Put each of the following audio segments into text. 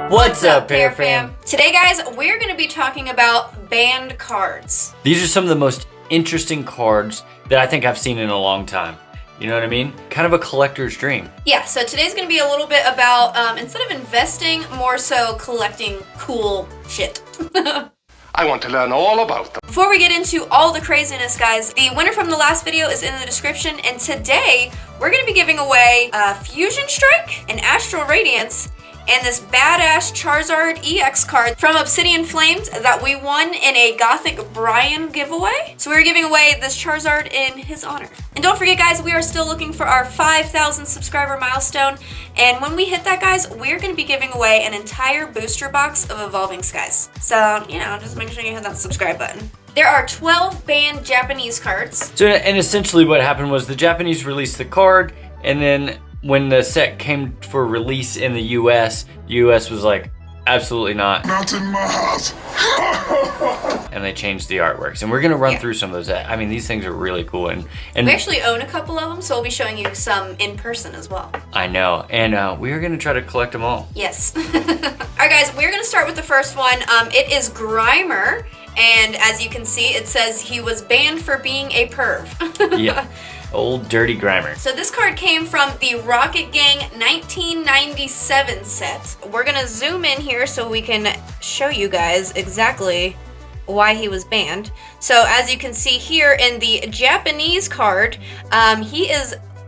What's up, Pair Fam? Today, guys, we're going to be talking about banned cards. These are some of the most interesting cards that I think I've seen in a long time. You know what I mean? Kind of a collector's dream. Yeah, so today's going to be a little bit about, instead of investing, more so collecting cool shit. I want to learn all about them. Before we get into all the craziness, guys, the winner from the last video is in the description, and today we're going to be giving away a Fusion Strike, an Astral Radiance, and this badass Charizard EX card from Obsidian Flames that we won in a Gothic Brian giveaway. So we're giving away this Charizard in his honor. And don't forget, guys, we are still looking for our 5,000 subscriber milestone. And when we hit that, guys, we're going to be giving away an entire booster box of Evolving Skies. So, you know, just make sure you hit that subscribe button. There are 12 banned Japanese cards. So, and essentially what happened was the Japanese released the card, and then when the set came for release in the US was like, absolutely not. Not in my house. And they changed the artworks. And we're going to run through some of those. I mean, these things are really cool. And we actually own a couple of them, so we'll be showing you some in person as well. I know. And we're going to try to collect them all. Yes. All right, guys, we're going to start with the first one. It is Grimer. And as you can see, it says he was banned for being a perv. Yeah. Old dirty Grimer. So this card came from the Rocket Gang 1997 set. We're gonna zoom in here so we can show you guys exactly why he was banned. So as you can see here in the Japanese card,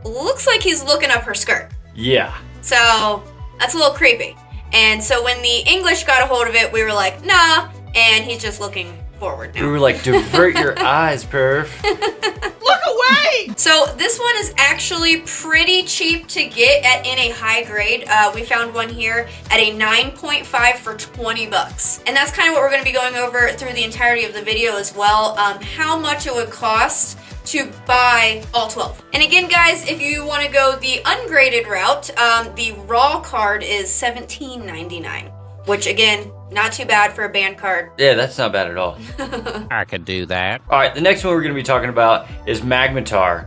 looks like he's looking up her skirt. Yeah. So that's a little creepy. And so when the English got a hold of it, we were like, nah, and he's just looking forward now. We were like, divert your eyes, perv. Look away! So this one is actually pretty cheap to get in a high grade. We found one here at a 9.5 for 20 bucks. And that's kind of what we're going to be going over through the entirety of the video as well. How much it would cost to buy all 12. And again, guys, if you want to go the ungraded route, the raw card is $17.99. Which, again, not too bad for a banned card. Yeah, that's not bad at all. I could do that. All right, the next one we're going to be talking about is Magmar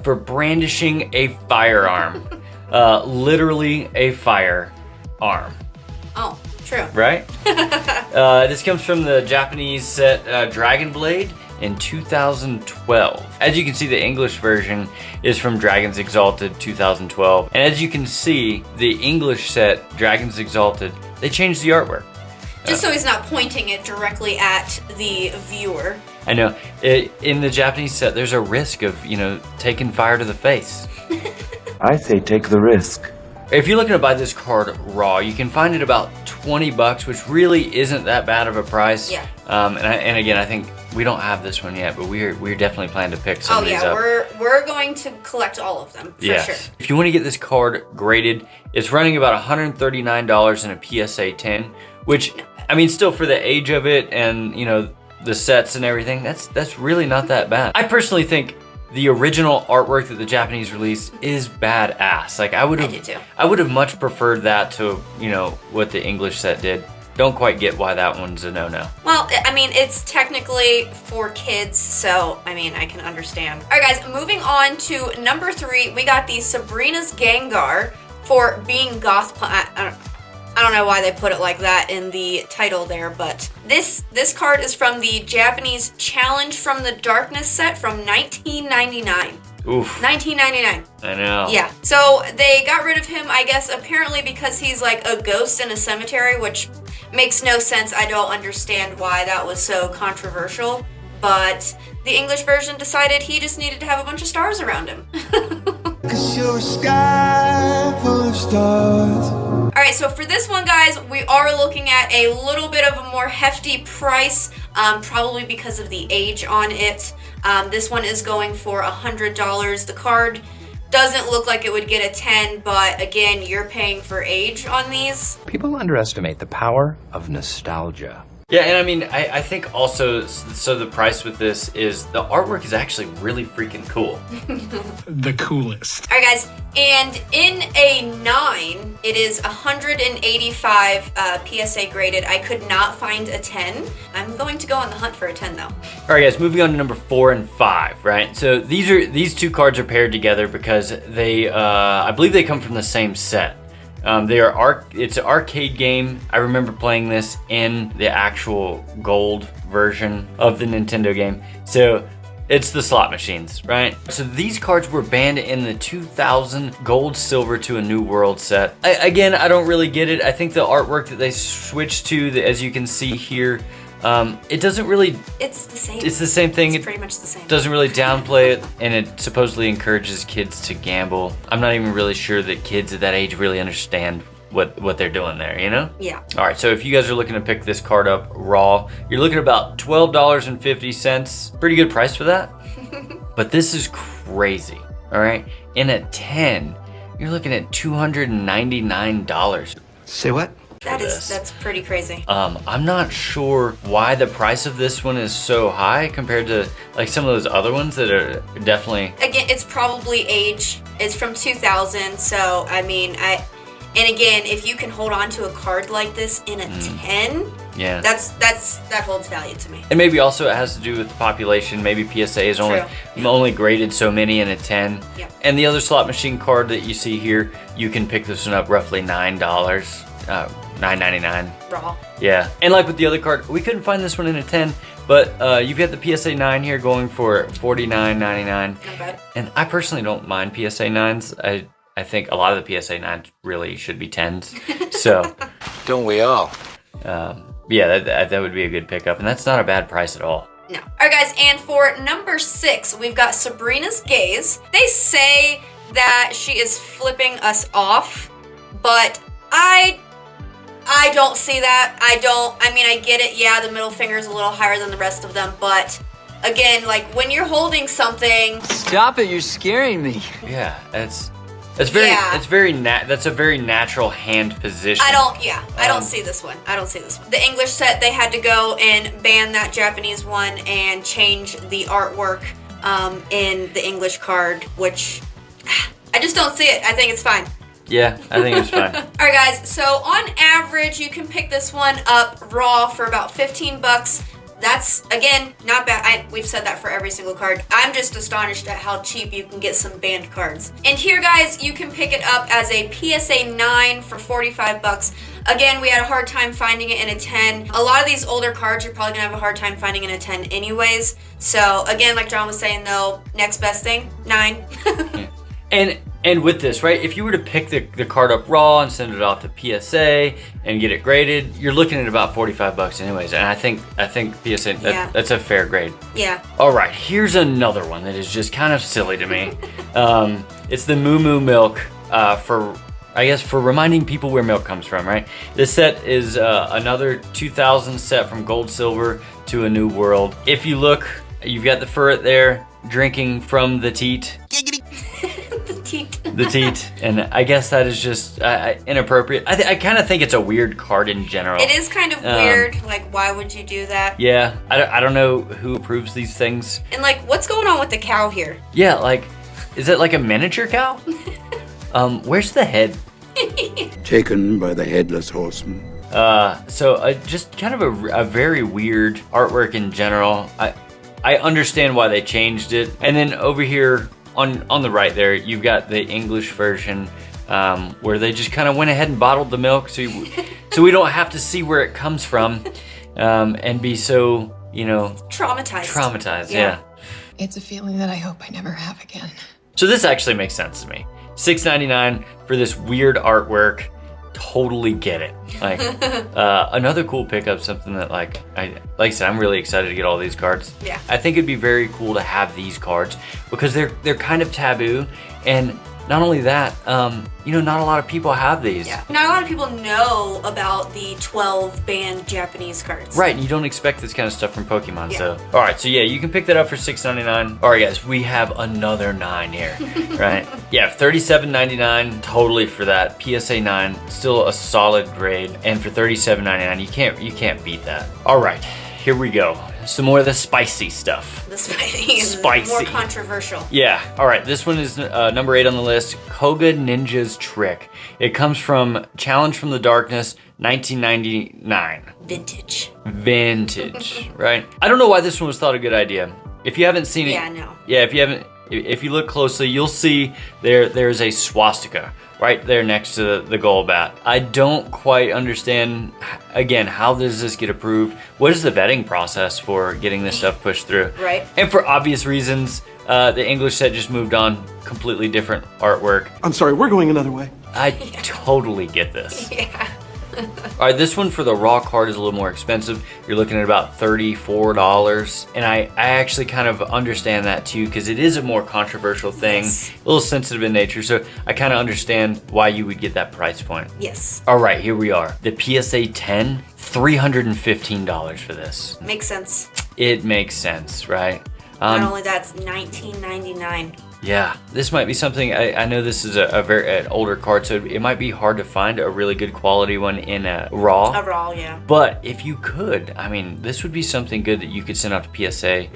for brandishing a firearm. Literally a firearm. Oh, true. Right? This comes from the Japanese set Dragon Blade in 2012. As you can see, the English version is from Dragons Exalted 2012. And as you can see, the English set, Dragons Exalted, they changed the artwork. Just so he's not pointing it directly at the viewer. I know. In the Japanese set, there's a risk of, you know, taking fire to the face. I say take the risk. If you're looking to buy this card raw, you can find it about 20 bucks, which really isn't that bad of a price. Yeah. And again, I think we don't have this one yet, but we're definitely planning to pick some of these up. We're going to collect all of them, for sure. If you want to get this card graded, it's running about $139 in a PSA 10, which, I mean, still for the age of it and, you know, the sets and everything, that's really not that bad. I personally think the original artwork that the Japanese released is badass. Like, I would have much preferred that to, you know, what the English set did. Don't quite get why that one's a no-no. Well, I mean, it's technically for kids, so, I mean, I can understand. All right, guys, moving on to number 3, we got the Sabrina's Gengar for being goth. I don't know why they put it like that in the title there, but this card is from the Japanese Challenge from the Darkness set from 1999. Oof. 1999. I know. Yeah. So they got rid of him, I guess, apparently because he's like a ghost in a cemetery, which makes no sense. I don't understand why that was so controversial. But the English version decided he just needed to have a bunch of stars around him. 'Cause you're a sky full of stars. Alright, so for this one, guys, we are looking at a little bit of a more hefty price, probably because of the age on it. This one is going for $100. The card doesn't look like it would get a 10, but again, you're paying for age on these. People underestimate the power of nostalgia. Yeah, and I mean, I think also, so the price with this is the artwork is actually really freaking cool. The coolest. All right, guys, and in a 9, it is 185 PSA graded. I could not find a 10. I'm going to go on the hunt for a 10, though. All right, guys, moving on to number 4 and 5, right? So these two cards are paired together because they, I believe they come from the same set. It's an arcade game. I remember playing this in the actual gold version of the Nintendo game. So it's the slot machines, right? So these cards were banned in the 2000 Gold Silver to a New World set. Again, I don't really get it. I think the artwork that they switched to, as you can see here, it doesn't really... It's the same. It's the same thing. It's pretty much the same. It doesn't really downplay it, and it supposedly encourages kids to gamble. I'm not even really sure that kids at that age really understand what they're doing there, you know? Yeah. All right, so if you guys are looking to pick this card up raw, you're looking at about $12.50. Pretty good price for that. But this is crazy, all right? In a 10, you're looking at $299. Say what? That's pretty crazy. I'm not sure why the price of this one is so high compared to like some of those other ones that are definitely... Again, it's probably age. It's from 2000, so I mean, and again, if you can hold on to a card like this in a 10, yeah, that holds value to me. And maybe also it has to do with the population. Maybe PSA is only graded so many in a 10. Yeah. And the other slot machine card that you see here, you can pick this one up roughly $9, $9.99. Raw. Yeah. And like with the other card, we couldn't find this one in a 10, but you've got the PSA 9 here going for $49.99. Not bad. And I personally don't mind PSA 9s. I think a lot of the PSA 9s really should be 10s. So, Don't we all? yeah, that would be a good pickup. And that's not a bad price at all. No. All right, guys, and for number 6, we've got Sabrina's Gaze. They say that she is flipping us off, but I don't see that. I mean, I get it. Yeah, the middle finger is a little higher than the rest of them, but again, like when you're holding something... Stop it, you're scaring me. Yeah, that's a very natural hand position. I don't see this one. I don't see this one. The English set, they had to go and ban that Japanese one and change the artwork in the English card, which I just don't see it. I think it's fine. Yeah, I think it's fine. All right, guys. So on average, you can pick this one up raw for about 15 bucks. That's, again, not bad. We've said that for every single card. I'm just astonished at how cheap you can get some banned cards. And here, guys, you can pick it up as a PSA 9 for 45 bucks. Again, we had a hard time finding it in a 10. A lot of these older cards, you're probably gonna have a hard time finding in a 10 anyways. So, again, like John was saying, though, next best thing, 9. Yeah. And with this, right, if you were to pick the card up raw and send it off to PSA and get it graded, you're looking at about 45 bucks anyways. And I think PSA, that's a fair grade. Yeah. All right, here's another one that is just kind of silly to me. It's the MooMoo milk for reminding people where milk comes from, right? This set is another 2000 set from Gold Silver to a New World. If you look, you've got the ferret there drinking from the teat. The teat, and I guess that is just inappropriate. I kind of think it's a weird card in general. It is kind of weird. Like, why would you do that? Yeah, I don't know who approves these things. And like, what's going on with the cow here? Yeah, like, is it like a miniature cow? Where's the head? Taken by the headless horseman. So just kind of a very weird artwork in general. I understand why they changed it, and then over here. On the right there, you've got the English version where they just kind of went ahead and bottled the milk so we don't have to see where it comes from and be so, traumatized. Yeah. It's a feeling that I hope I never have again. So this actually makes sense to me. $6.99 for this weird artwork. Totally get it. Like another cool pickup, something that like I said, I'm really excited to get all these cards. Yeah. I think it'd be very cool to have these cards because they're kind of taboo, and not only that, not a lot of people have these. Yeah. Not a lot of people know about the 12 banned Japanese cards. Right, and you don't expect this kind of stuff from Pokemon, so. All right, so yeah, you can pick that up for $6.99. All right, guys, we have another 9 here, right? Yeah, $37.99 totally for that. PSA 9, still a solid grade, and for $37.99, you can't beat that. All right, here we go. Some more of the spicy stuff. The spicy. More controversial. Yeah. All right. This one is number 8 on the list. Koga Ninja's Trick. It comes from Challenge from the Darkness, 1999. Vintage. Right. I don't know why this one was thought a good idea. If you haven't seen it. Yeah. No. Yeah. If you look closely, you'll see there's a swastika right there next to the Golbat. I don't quite understand, again, how does this get approved? What is the vetting process for getting this stuff pushed through? Right. And for obvious reasons, the English set just moved on, completely different artwork. I'm sorry, we're going another way. I totally get this. Yeah. All right, this one for the raw card is a little more expensive. You're looking at about $34. And I actually kind of understand that too, because it is a more controversial thing, a little sensitive in nature. So I kind of understand why you would get that price point. Yes. All right, here we are. The PSA 10, $315 for this. Makes sense. It makes sense, right? Not only that, it's $19.99. Yeah, this might be something, I know this is an older card, so it might be hard to find a really good quality one in a raw. A raw, yeah. But if you could, I mean, this would be something good that you could send out to PSA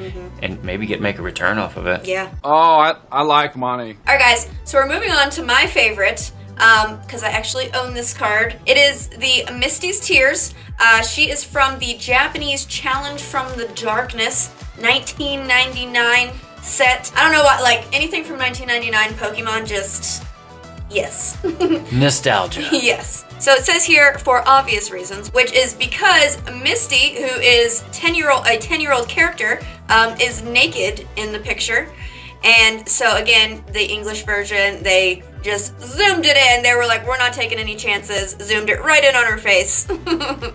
and maybe make a return off of it. Yeah. Oh, I like money. All right, guys, so we're moving on to my favorite, because I actually own this card. It is the Misty's Tears. She is from the Japanese Challenge from the Darkness 1999 set. I don't know what, like, anything from 1999 Pokemon, just, yes. Nostalgia. Yes. So it says here, for obvious reasons, which is because Misty, who is a 10-year-old character, is naked in the picture. And so again, the English version, they just zoomed it in. They were like, we're not taking any chances. Zoomed it right in on her face.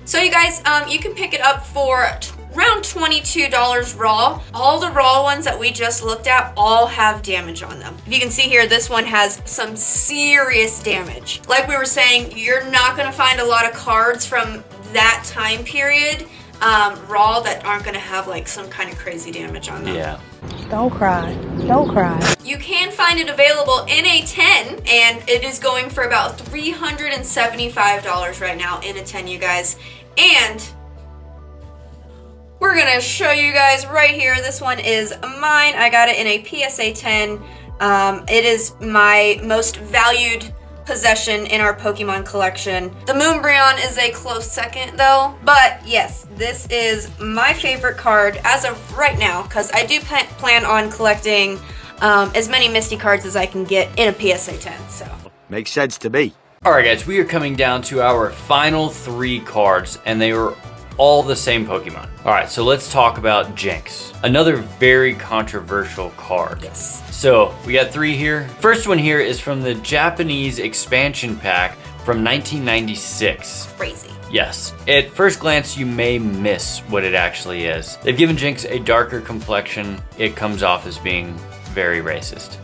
So you guys, you can pick it up for around $22 raw. All the raw ones that we just looked at all have damage on them. If you can see here, this one has some serious damage. Like we were saying, you're not gonna find a lot of cards from that time period raw that aren't gonna have like some kind of crazy damage on them. Yeah. Don't cry. Don't cry. You can find it available in a 10, and it is going for about $375 right now in a 10, you guys. And we're gonna show you guys right here. This one is mine. I got it in a PSA 10. It is my most valued possession in our Pokemon collection. The Moonbreon is a close second though, but yes, this is my favorite card as of right now, because I do plan on collecting as many Misty cards as I can get in a PSA 10, so. Makes sense to me. All right, guys, we are coming down to our final 3 cards, and they were all the same Pokemon. All right, so let's talk about Jinx. Another very controversial card. Yes. So we got 3 here. First one here is from the Japanese expansion pack from 1996. Crazy. Yes. At first glance, you may miss what it actually is. They've given Jinx a darker complexion. It comes off as being very racist.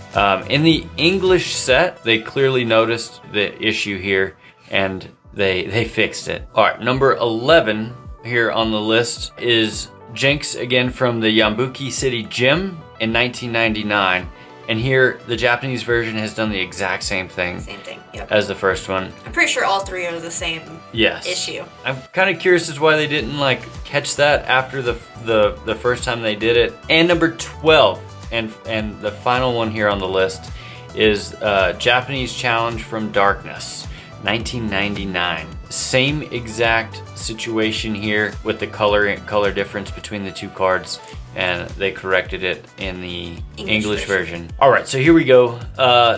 In the English set, they clearly noticed the issue here and they fixed it. All right, number 11 here on the list is Jinx, again from the Yambuki City Gym in 1999. And here, the Japanese version has done the exact same thing. Same thing, yep. As the first one. I'm pretty sure all 3 are the same issue. I'm kind of curious as why they didn't like catch that after the first time they did it. And number 12, and the final one here on the list is Japanese Challenge from Darkness, 1999. Same exact situation here with the color difference between the 2 cards, and they corrected it in the English version. All right, so here we go.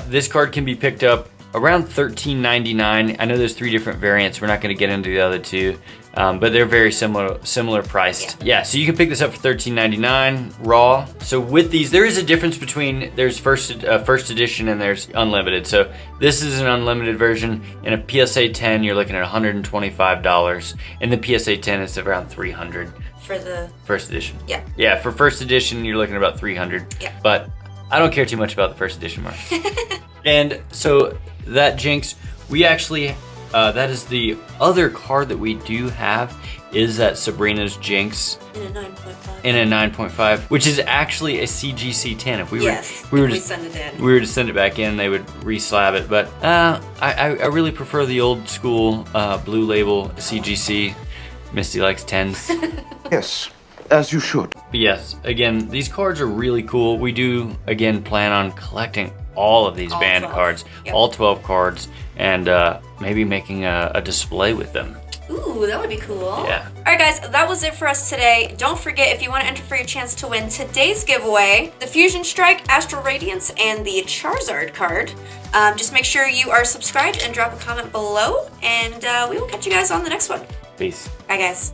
This card can be picked up around $13.99. I know there's 3 different variants. We're not going to get into the other 2, but they're very similar priced. Yeah, so you can pick this up for $13.99 raw. So with these, there is a difference between there's first edition and there's unlimited. So this is an unlimited version. In a PSA 10, you're looking at $125. In the PSA 10, it's around $300. For the first edition. Yeah. Yeah, for first edition, you're looking at about $300. Yeah. But I don't care too much about the first edition mark. And so that Jinx, we actually, that is the other card that we do have, is that Sabrina's Jinx. In a 9.5. In a 9.5, which is actually a CGC 10. If we were, we send it in. We were to send it back in, they would re-slab it. But I really prefer the old school blue label CGC. Misty likes 10s. Yes, as you should. But yes, again, these cards are really cool. We do, again, plan on collecting all of these band cards, all 12 cards, and maybe making a display with them. Ooh, that would be cool. Yeah. Alright guys, that was it for us today. Don't forget, if you want to enter for your chance to win today's giveaway, the Fusion Strike, Astral Radiance, and the Charizard card, just make sure you are subscribed and drop a comment below, and we will catch you guys on the next one. Peace. Bye guys.